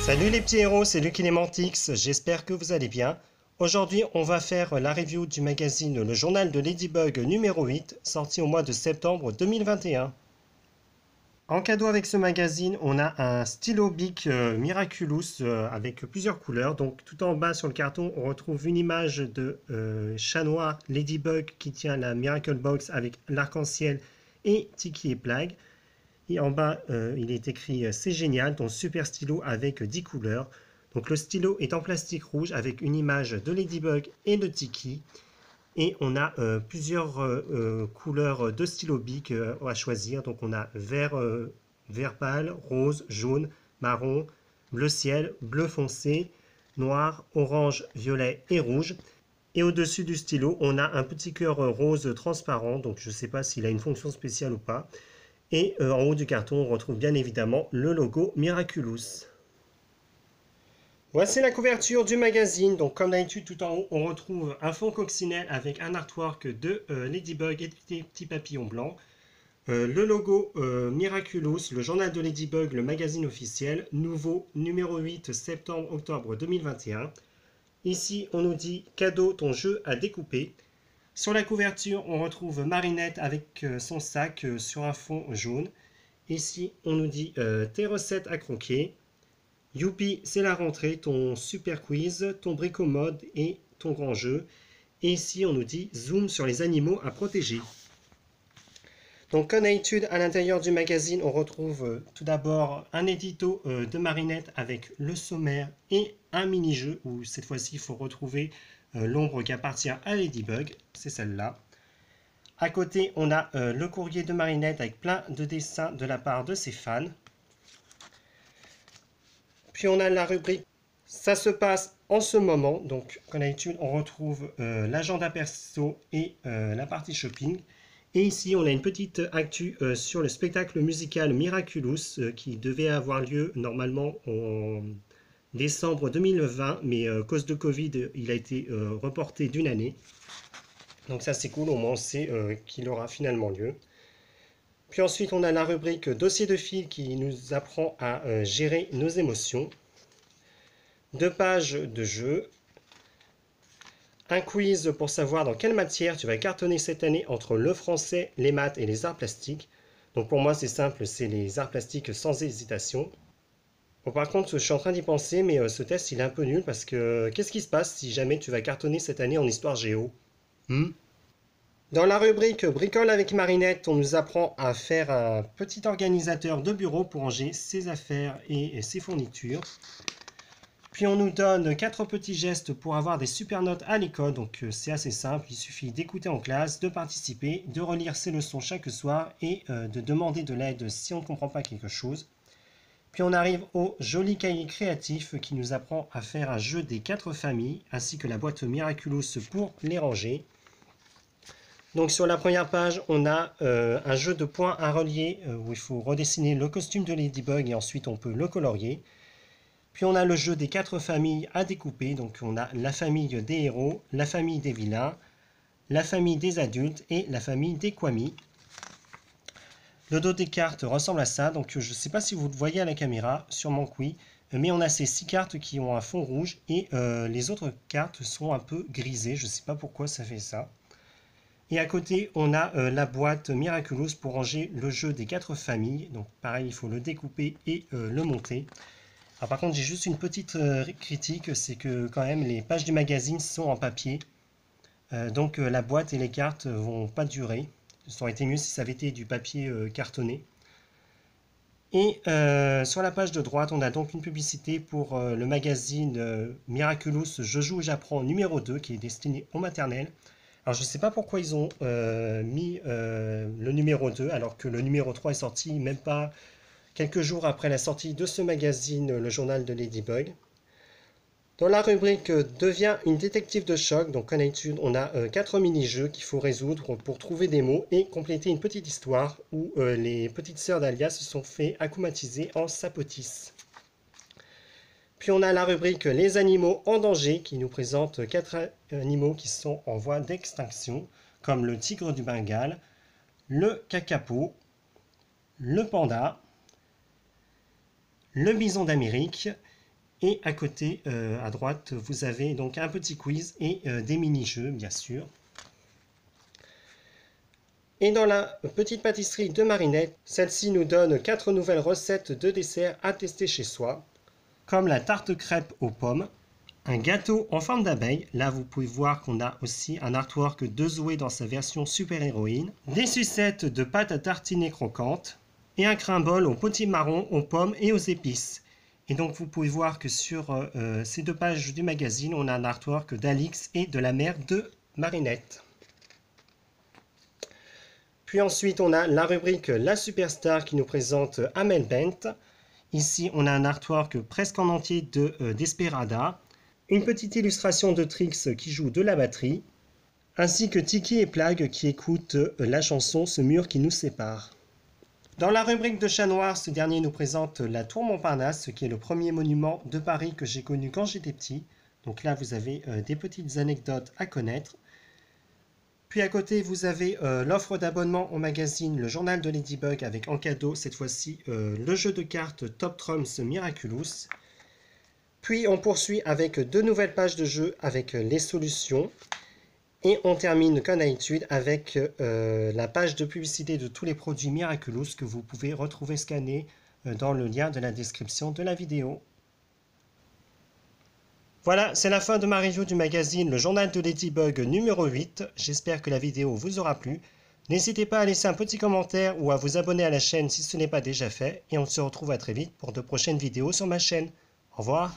Salut les petits héros, c'est Lucky Lemantix, j'espère que vous allez bien. Aujourd'hui, on va faire la review du magazine Le Journal de Ladybug numéro 8, sorti au mois de septembre 2021. En cadeau avec ce magazine, on a un stylo Bic Miraculous avec plusieurs couleurs. Donc tout en bas sur le carton, on retrouve une image de chat noir Ladybug qui tient la Miracle Box avec l'arc-en-ciel et Tiki et Plague. Et en bas, il est écrit c'est génial, ton super stylo avec 10 couleurs. Donc le stylo est en plastique rouge avec une image de Ladybug et de Tiki. Et on a plusieurs couleurs de stylo Bic à choisir. Donc on a vert, vert pâle, rose, jaune, marron, bleu ciel, bleu foncé, noir, orange, violet et rouge. Et au-dessus du stylo, on a un petit cœur rose transparent. Donc je ne sais pas s'il a une fonction spéciale ou pas. Et en haut du carton, on retrouve bien évidemment le logo Miraculous. Voici la couverture du magazine. Donc comme d'habitude, tout en haut, on retrouve un fond coccinelle avec un artwork de Ladybug et des petits papillons blancs. Le logo Miraculous, le journal de Ladybug, le magazine officiel, nouveau numéro 8, septembre-octobre 2021. Ici, on nous dit cadeau, ton jeu à découper. Sur la couverture, on retrouve Marinette avec son sac sur un fond jaune. Ici, on nous dit tes recettes à croquer. Youpi, c'est la rentrée, ton super quiz, ton brico-mode et ton grand jeu. Et ici, on nous dit zoom sur les animaux à protéger. Donc, comme d'habitude, à l'intérieur du magazine, on retrouve tout d'abord un édito de Marinette avec le sommaire et un mini-jeu où cette fois-ci, il faut retrouver l'ombre qui appartient à Ladybug, c'est celle-là. À côté, on a le courrier de Marinette avec plein de dessins de la part de ses fans. Puis on a la rubrique « Ça se passe en ce moment ». Donc, comme d'habitude, on retrouve l'agenda perso et la partie shopping. Et ici, on a une petite actu sur le spectacle musical Miraculous qui devait avoir lieu normalement en décembre 2020, mais à cause de Covid, il a été reporté d'une année. Donc ça c'est cool, au moins on sait qu'il aura finalement lieu. Puis ensuite on a la rubrique dossier de fil qui nous apprend à gérer nos émotions. 2 pages de jeu. Un quiz pour savoir dans quelle matière tu vas cartonner cette année entre le français, les maths et les arts plastiques. Donc pour moi c'est simple, c'est les arts plastiques sans hésitation. Bon, par contre, je suis en train d'y penser, mais ce test il est un peu nul parce que qu'est-ce qui se passe si jamais tu vas cartonner cette année en histoire géo? Dans la rubrique Bricole avec Marinette, on nous apprend à faire un petit organisateur de bureau pour ranger ses affaires et ses fournitures. Puis on nous donne 4 petits gestes pour avoir des super notes à l'école, donc c'est assez simple, il suffit d'écouter en classe, de participer, de relire ses leçons chaque soir et de demander de l'aide si on ne comprend pas quelque chose. Puis on arrive au joli cahier créatif qui nous apprend à faire un jeu des 4 familles, ainsi que la boîte Miraculous pour les ranger. Donc sur la première page, on a un jeu de points à relier où il faut redessiner le costume de Ladybug et ensuite on peut le colorier. Puis on a le jeu des 4 familles à découper, donc on a la famille des héros, la famille des vilains, la famille des adultes et la famille des Kwami. Le dos des cartes ressemble à ça, donc je ne sais pas si vous le voyez à la caméra, sûrement que oui, mais on a ces 6 cartes qui ont un fond rouge et les autres cartes sont un peu grisées, je ne sais pas pourquoi ça fait ça. Et à côté, on a la boîte Miraculous pour ranger le jeu des 4 familles, donc pareil, il faut le découper et le monter. Alors par contre, j'ai juste une petite critique, c'est que quand même les pages du magazine sont en papier, donc la boîte et les cartes vont pas durer. Ça aurait été mieux si ça avait été du papier cartonné. Et sur la page de droite, on a donc une publicité pour le magazine Miraculous Je joue et j'apprends numéro 2 qui est destiné aux maternelles. Alors je ne sais pas pourquoi ils ont mis le numéro 2 alors que le numéro 3 est sorti même pas quelques jours après la sortie de ce magazine, le journal de Ladybug. Dans la rubrique Devient une détective de choc, donc comme d'habitude, on a 4 mini-jeux qu'il faut résoudre pour trouver des mots et compléter une petite histoire où les petites sœurs d'Alia se sont fait akumatiser en sapotis. Puis on a la rubrique Les animaux en danger qui nous présente 4 animaux qui sont en voie d'extinction, comme le tigre du Bengale, le kakapo, le panda, le bison d'Amérique Et à côté, à droite, vous avez donc un petit quiz et des mini-jeux, bien sûr. Et dans la petite pâtisserie de Marinette, celle-ci nous donne 4 nouvelles recettes de desserts à tester chez soi, comme la tarte crêpe aux pommes, un gâteau en forme d'abeille. Là, vous pouvez voir qu'on a aussi un artwork de Zoé dans sa version super-héroïne, des sucettes de pâte à tartiner croquante et un crumble au potimarron, aux pommes et aux épices. Et donc, vous pouvez voir que sur ces 2 pages du magazine, on a un artwork d'Alix et de la mère de Marinette. Puis ensuite, on a la rubrique La Superstar qui nous présente Amel Bent. Ici, on a un artwork presque en entier de Desperada, une petite illustration de Trix qui joue de la batterie, ainsi que Tiki et Plague qui écoutent la chanson Ce mur qui nous sépare. Dans la rubrique de Chat Noir, ce dernier nous présente la Tour Montparnasse, qui est le premier monument de Paris que j'ai connu quand j'étais petit. Donc là, vous avez des petites anecdotes à connaître. Puis à côté, vous avez l'offre d'abonnement au magazine Le Journal de Ladybug avec en cadeau cette fois-ci le jeu de cartes Top Trumps Miraculous. Puis on poursuit avec 2 nouvelles pages de jeu avec les solutions. Et on termine comme d'habitude avec la page de publicité de tous les produits Miraculous que vous pouvez retrouver scannés dans le lien de la description de la vidéo. Voilà, c'est la fin de ma review du magazine Le Journal de Ladybug numéro 8. J'espère que la vidéo vous aura plu. N'hésitez pas à laisser un petit commentaire ou à vous abonner à la chaîne si ce n'est pas déjà fait. Et on se retrouve à très vite pour de prochaines vidéos sur ma chaîne. Au revoir.